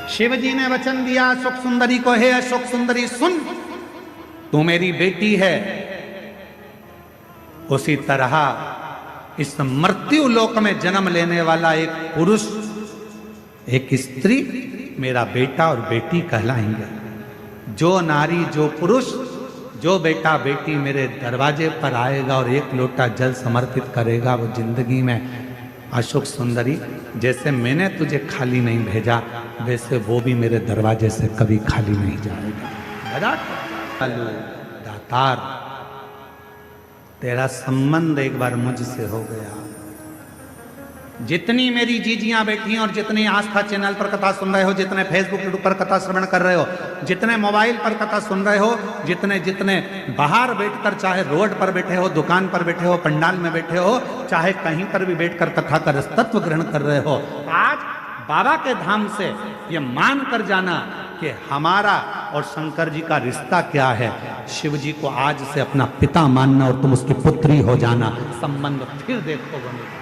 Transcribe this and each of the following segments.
शिव जी ने वचन दिया सुख सुंदरी को, हे अशोक सुंदरी सुन, तू मेरी बेटी है। उसी तरह इस मृत्यु लोक में जन्म लेने वाला एक पुरुष एक स्त्री मेरा बेटा और बेटी कहलाएंगे। जो नारी जो पुरुष जो बेटा बेटी मेरे दरवाजे पर आएगा और एक लोटा जल समर्पित करेगा, वो जिंदगी में अशोक सुंदरी जैसे मैंने तुझे खाली नहीं भेजा वैसे वो भी मेरे दरवाजे से कभी खाली नहीं जाएगा। दातार तेरा संबंध एक बार मुझसे हो गया। जितनी मेरी जीजियां बैठी हैं और जितनी आस्था चैनल पर कथा सुन रहे हो, जितने फेसबुक यूट्यूब पर कथा श्रवण कर रहे हो, जितने मोबाइल पर कथा सुन रहे हो, जितने जितने बाहर बैठकर चाहे रोड पर बैठे हो, दुकान पर बैठे हो, पंडाल में बैठे हो, चाहे कहीं पर भी बैठकर कथा का रसतत्व ग्रहण कर रहे हो, आज बाबा के धाम से ये मान कर जाना कि हमारा और शंकर जी का रिश्ता क्या है। शिव जी को आज से अपना पिता मानना और तुम उसकी पुत्री हो जाना, संबंध फिर देखो बनेगा।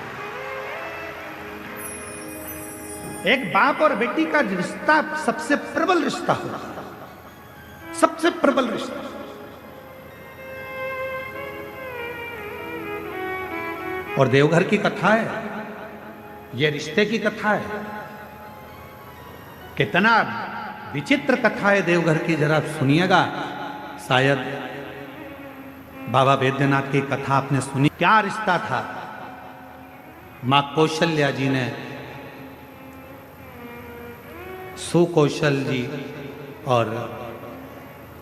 एक बाप और बेटी का रिश्ता सबसे प्रबल रिश्ता होता है, सबसे प्रबल रिश्ता। और देवघर की कथा है, यह रिश्ते की कथा है। कितना विचित्र कथा है देवघर की, जरा सुनिएगा। शायद बाबा बैद्यनाथ की कथा आपने सुनी। क्या रिश्ता था? मां कौशल्या जी ने सुकौशल जी और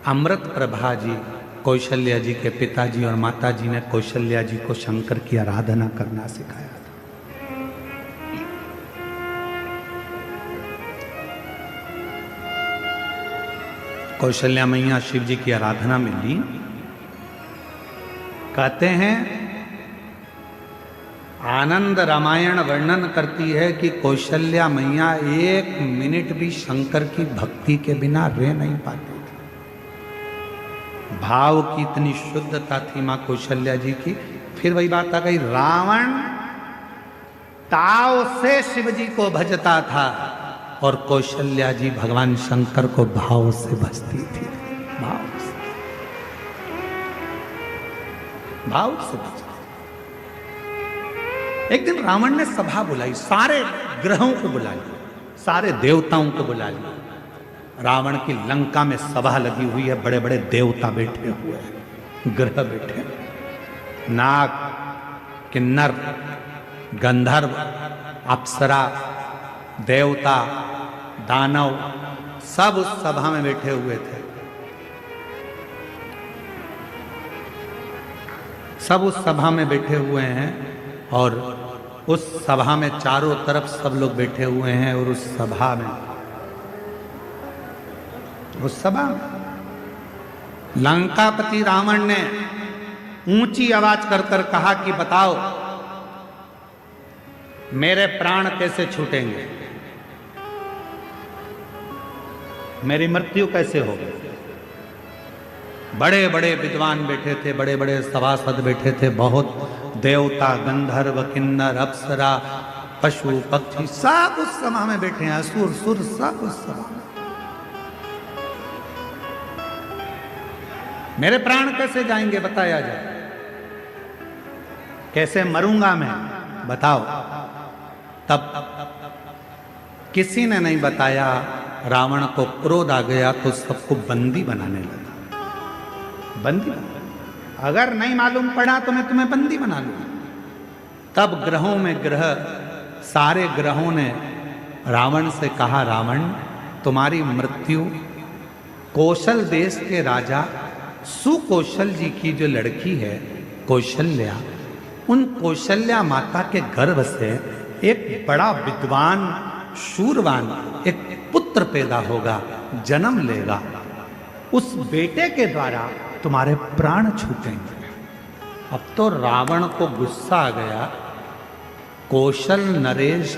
अमृत प्रभा जी, कौशल्या जी के पिताजी और माताजी ने कौशल्या जी को शंकर की आराधना करना सिखाया था। कौशल्या मैया शिव जी की आराधना में ली। कहते हैं आनंद रामायण वर्णन करती है कि कौशल्या मैया एक मिनट भी शंकर की भक्ति के बिना रह नहीं पाती थी। भाव की इतनी शुद्धता थी मां कौशल्या जी की। फिर वही बात आ गई, रावण ताव से शिव जी को भजता था और कौशल्या जी भगवान शंकर को भाव से भजती थी। भाव से भजती। एक दिन रावण ने सभा बुलाई, सारे ग्रहों को बुला लिया, सारे देवताओं को बुला लिया। रावण की लंका में सभा लगी हुई है, बड़े बड़े देवता बैठे हुए हैं, ग्रह बैठे, नाग, किन्नर, गंधर्व, अप्सरा, देवता, दानव, सब उस सभा में बैठे हुए थे। सब उस सभा में बैठे हुए हैं और उस सभा में चारों तरफ सब लोग बैठे हुए हैं। और उस सभा में लंकापति रावण ने ऊंची आवाज कर कर कहा कि बताओ मेरे प्राण कैसे छूटेंगे, मेरी मृत्यु कैसे होगी। बड़े बड़े विद्वान बैठे थे, बड़े बड़े सभासद बैठे थे, बहुत देवता, गंधर्व, किन्नर, अप्सरा, पशु पक्षी सब उस सभा में बैठे हैं, असुर सुर सब उस सभा में। मेरे प्राण कैसे जाएंगे बताया जाए, कैसे मरूंगा मैं बताओ। तब किसी ने नहीं बताया। रावण को क्रोध आ गया तो सबको बंदी बनाने लगा। बंदी बना, अगर नहीं मालूम पड़ा तो मैं तुम्हें बंदी बना लूंगा। तब ग्रहों में ग्रह, सारे ग्रहों ने रावण से कहा, रावण तुम्हारी मृत्यु कौशल देश के राजा सुकौशल जी की जो लड़की है कौशल्या, उन कौशल्या माता के गर्भ से एक बड़ा विद्वान शूरवान एक पुत्र पैदा होगा, जन्म लेगा। उस बेटे के द्वारा तुम्हारे प्राण छूटेंगे। अब तो रावण को गुस्सा आ गया। कौशल नरेश,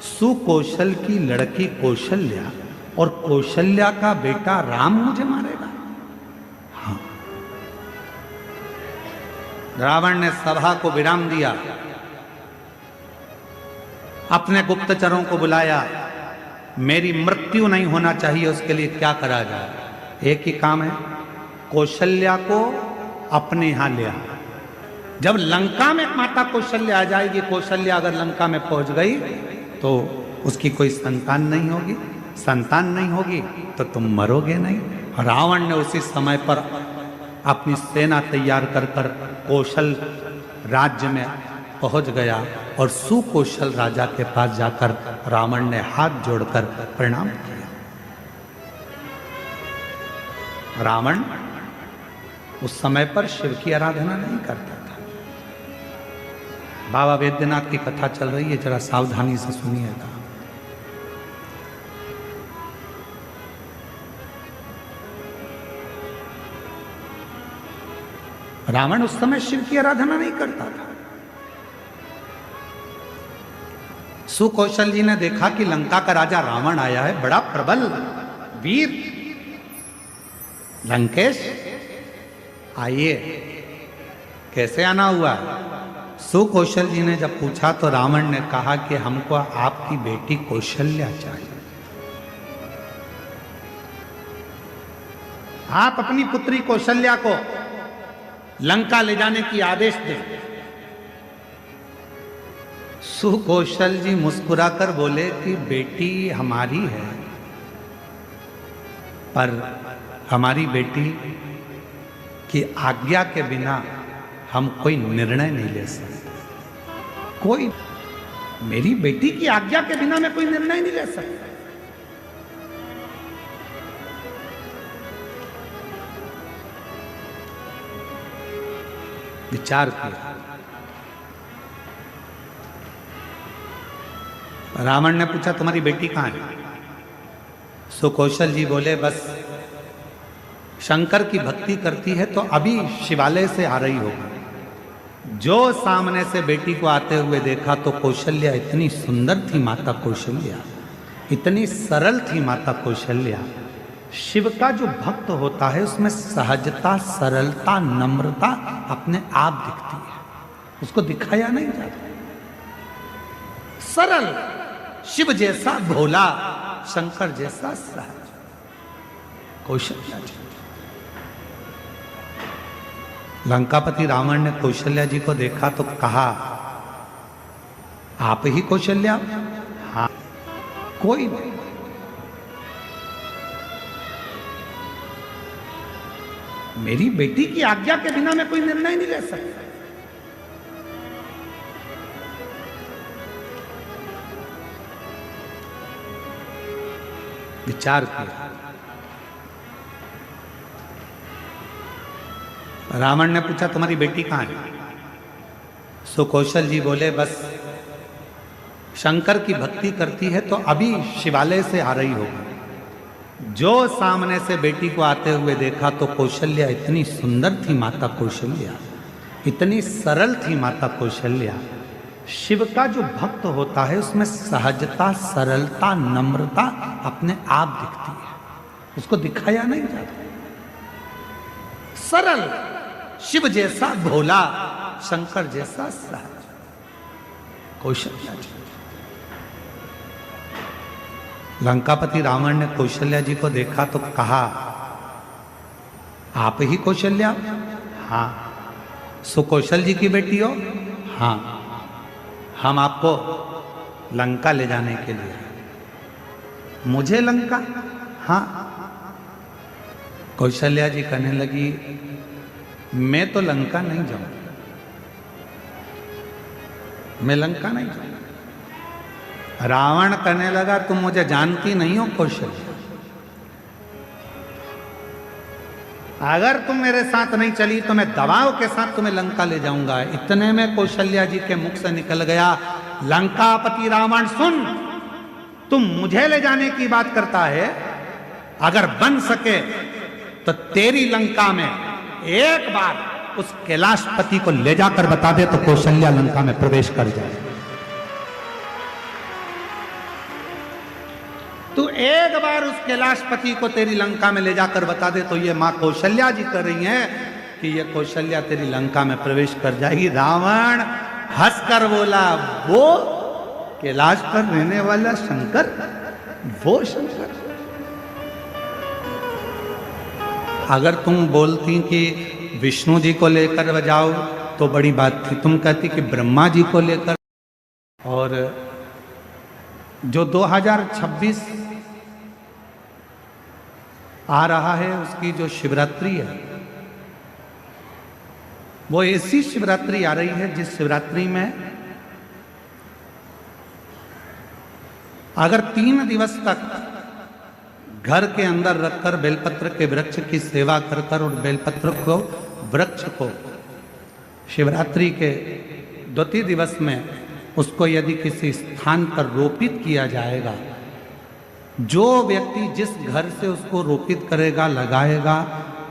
सुकौशल की लड़की कौशल्या और कौशल्या का बेटा राम मुझे मारेगा। हाँ, रावण ने सभा को विराम दिया, अपने गुप्तचरों को बुलाया, मेरी मृत्यु नहीं होना चाहिए, उसके लिए क्या करा जाए? एक ही काम है, कौशल्या को अपने यहां ले आ। जब लंका में माता कौशल्या आ जाएगी, कौशल्या अगर लंका में पहुंच गई तो उसकी कोई संतान नहीं होगी, संतान नहीं होगी तो तुम मरोगे नहीं। रावण ने उसी समय पर अपनी सेना तैयार कर कर कौशल राज्य में पहुंच गया और सुकौशल राजा के पास जाकर रावण ने हाथ जोड़कर प्रणाम किया। रावण उस समय पर शिव की आराधना नहीं करता था। बाबा वैद्यनाथ की कथा चल रही है, जरा सावधानी से सुनिएगा। रावण उस समय शिव की आराधना नहीं करता था। सुकौशल जी ने देखा कि लंका का राजा रावण आया है, बड़ा प्रबल वीर लंकेश, आइए। कैसे आना हुआ? सुकौशल जी ने जब पूछा तो रावण ने कहा कि हमको आपकी बेटी कौशल्या चाहिए। आप अपनी पुत्री कौशल्या को लंका ले जाने की आदेश दें। सुकौशल जी मुस्कुराकर बोले कि बेटी हमारी है, पर हमारी बेटी की आज्ञा के बिना हम कोई निर्णय नहीं ले सकते। कोई, मेरी बेटी की आज्ञा के बिना मैं कोई निर्णय नहीं ले सकता। विचार किया। रावण ने पूछा तुम्हारी बेटी कहां है? सुकौशल जी बोले बस शंकर की भक्ति करती है तो अभी शिवालय से आ रही होगी। जो सामने से बेटी को आते हुए देखा तो कौशल्या इतनी सुंदर थी, माता कौशल्या इतनी सरल थी, माता कौशल्या। शिव का जो भक्त होता है उसमें सहजता, सरलता, नम्रता अपने आप दिखती है, उसको दिखाया नहीं जाता। सरल, शिव जैसा भोला, शंकर जैसा सहज कौशल्या जी। लंकापति रावण ने कौशल्या जी को देखा तो कहा आप ही कौशल्या? हाँ, कोई नहीं। मेरी बेटी की आज्ञा के बिना मैं कोई निर्णय नहीं ले सकता। विचार किया। रावण ने पूछा तुम्हारी बेटी कहां है? सुकौशल जी बोले बस शंकर की भक्ति करती है तो अभी शिवालय से आ रही होगी। जो सामने से बेटी को आते हुए देखा तो कौशल्या इतनी सुंदर थी, माता कौशल्या इतनी सरल थी, माता कौशल्या। शिव का जो भक्त होता है उसमें सहजता, सरलता, नम्रता अपने आप दिखती है, उसको दिखाया नहीं जाता। सरल, शिव जैसा भोला, शंकर जैसा सहज कौशल्या जी। लंकापति रावण ने कौशल्या जी को देखा तो कहा आप ही कौशल्या? हाँ। सुकौशल जी की बेटी हो? हाँ। हम आपको लंका ले जाने के लिए। मुझे लंका? हाँ। कौशल्या जी कहने लगी मैं तो लंका नहीं जाऊंगा, मैं लंका नहीं जाऊंगा। रावण कहने लगा तुम मुझे जानती नहीं हो कौशल्या, अगर तुम मेरे साथ नहीं चली तो मैं दबाव के साथ तुम्हें लंका ले जाऊंगा। इतने में कौशल्या जी के मुख से निकल गया लंकापति रावण सुन, तुम मुझे ले जाने की बात करता है, अगर बन सके तो तेरी लंका में एक बार उस कैलाशपति को ले जाकर बता दे तो कौशल्या लंका में प्रवेश कर जाए। तू एक बार उस कैलाशपति को तेरी लंका में ले जाकर बता दे तो ये मां कौशल्या जी कर रही हैं कि ये कौशल्या तेरी लंका में प्रवेश कर जाएगी। रावण हंसकर बोला वो कैलाश पर रहने वाला शंकर वो शंकर। अगर तुम बोलती कि विष्णु जी को लेकर बजाओ तो बड़ी बात थी, तुम कहती कि ब्रह्मा जी को लेकर। और जो 2026 आ रहा है उसकी जो शिवरात्रि है, वो ऐसी शिवरात्रि आ रही है जिस शिवरात्रि में अगर 3 दिवस तक घर के अंदर रखकर बेलपत्र के वृक्ष की सेवा कर कर और बेलपत्र को वृक्ष को शिवरात्रि के 2 दिवस में उसको यदि किसी स्थान पर रोपित किया जाएगा, जो व्यक्ति जिस घर से उसको रोपित करेगा, लगाएगा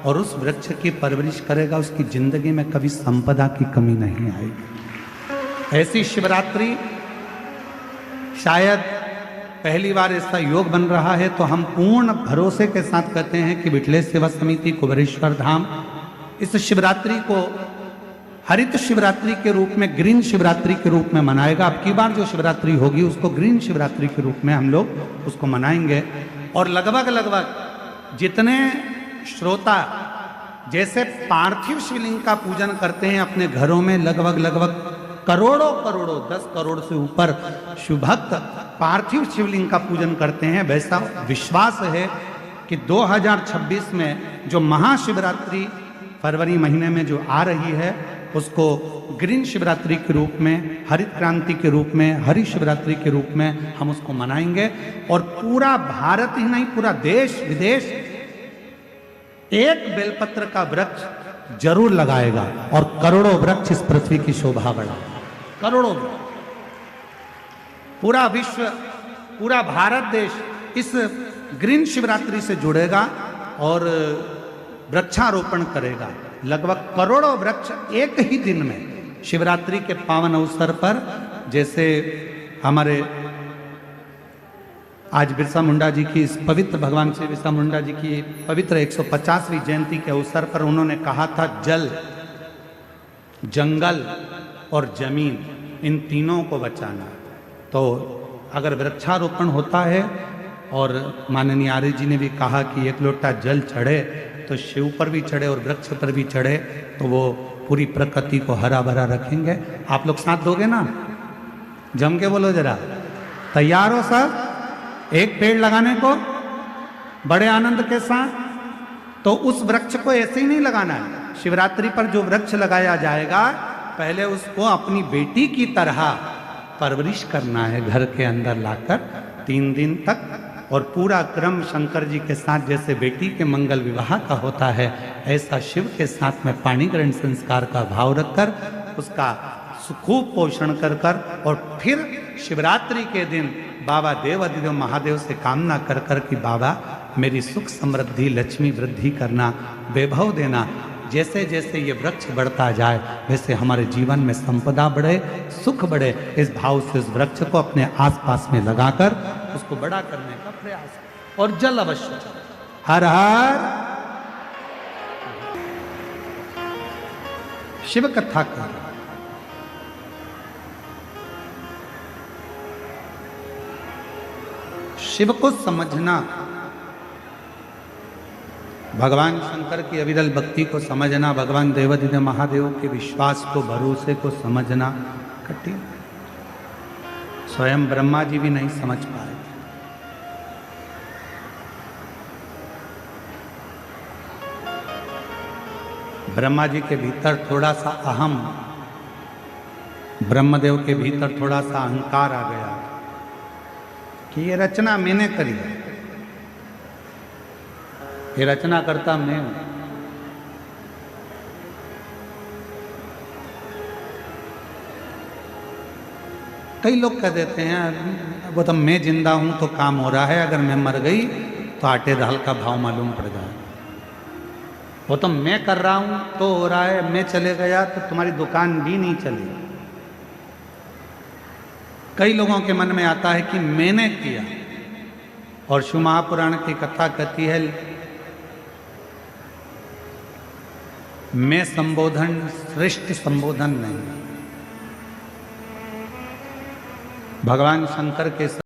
और उस वृक्ष की परवरिश करेगा, उसकी जिंदगी में कभी संपदा की कमी नहीं आएगी। ऐसी शिवरात्रि शायद पहली बार ऐसा योग बन रहा है, तो हम पूर्ण भरोसे के साथ कहते हैं कि विठलेश सेवा समिति कुबेरेश्वर धाम इस शिवरात्रि को हरित शिवरात्रि के रूप में, ग्रीन शिवरात्रि के रूप में मनाएगा। अब की बार जो शिवरात्रि होगी उसको ग्रीन शिवरात्रि के रूप में हम लोग उसको मनाएंगे। और लगभग जितने श्रोता जैसे पार्थिव शिवलिंग का पूजन करते हैं अपने घरों में, लगभग करोड़ों 10 करोड़ से ऊपर शिवभक्त पार्थिव शिवलिंग का पूजन करते हैं, वैसा विश्वास है कि 2026 में जो महाशिवरात्रि फरवरी महीने में जो आ रही है उसको ग्रीन शिवरात्रि के रूप में, हरित क्रांति के रूप में, हरि शिवरात्रि के रूप में हम उसको मनाएंगे। और पूरा भारत ही नहीं, पूरा देश विदेश एक बेलपत्र का वृक्ष जरूर लगाएगा और करोड़ों वृक्ष इस पृथ्वी की शोभा बढ़ाएगा। करोड़ों पूरा विश्व, पूरा भारत देश इस ग्रीन शिवरात्रि से जुड़ेगा और वृक्षारोपण करेगा। लगभग करोड़ों वृक्ष एक ही दिन में शिवरात्रि के पावन अवसर पर, जैसे हमारे आज बिरसा मुंडा जी की इस पवित्र, भगवान श्री बिरसा मुंडा जी की पवित्र 150वीं जयंती के अवसर पर उन्होंने कहा था, जल, जंगल और जमीन, इन तीनों को बचाना। तो अगर वृक्षारोपण होता है, और माननीय आर्य जी ने भी कहा कि 1 लोटा जल चढ़े तो शिव पर भी चढ़े और वृक्ष पर भी चढ़े, तो वो पूरी प्रकृति को हरा भरा रखेंगे। आप लोग साथ दोगे ना? जम के बोलो जरा, तैयार हो सब एक पेड़ लगाने को बड़े आनंद के साथ? तो उस वृक्ष को ऐसे ही नहीं लगाना है। शिवरात्रि पर जो वृक्ष लगाया जाएगा, पहले उसको अपनी बेटी की तरह परवरिश करना है, घर के अंदर लाकर 3 दिन तक। और पूरा क्रम शंकर जी के साथ जैसे बेटी के मंगल विवाह का होता है, ऐसा शिव के साथ में पाणी ग्रहण संस्कार का भाव रखकर उसका खूब पोषण कर कर, और फिर शिवरात्रि के दिन बाबा देव अधिदेव महादेव से कामना कर कर कि बाबा मेरी सुख समृद्धि लक्ष्मी वृद्धि करना, वैभव देना। जैसे जैसे ये वृक्ष बढ़ता जाए वैसे हमारे जीवन में संपदा बढ़े, सुख बढ़े। इस भाव से उस वृक्ष को अपने आसपास में लगाकर उसको बड़ा करने का प्रयास। और जल अवश्य, हर हर शिव कथा कर। शिव को समझना, भगवान शंकर की अविरल भक्ति को समझना, भगवान देवाधिदेव महादेव के विश्वास को, भरोसे को समझना कठिन। स्वयं ब्रह्मा जी भी नहीं समझ पाए। ब्रह्मा जी के भीतर थोड़ा सा अहम, ब्रह्मदेव के भीतर थोड़ा सा अहंकार आ गया कि ये रचना मैंने करी है, ये रचना करता मैं हूं। कई लोग कह देते हैं वो तो मैं जिंदा हूं तो काम हो रहा है, अगर मैं मर गई तो आटे दाल का भाव मालूम पड़ जाए। वो तो मैं कर रहा हूं तो हो रहा है, मैं चले गया तो तुम्हारी दुकान भी नहीं चली। कई लोगों के मन में आता है कि मैंने किया, और शिव महापुराण की कथा कहती है मैं संबोधन श्रेष्ठ संबोधन नहीं। भगवान शंकर के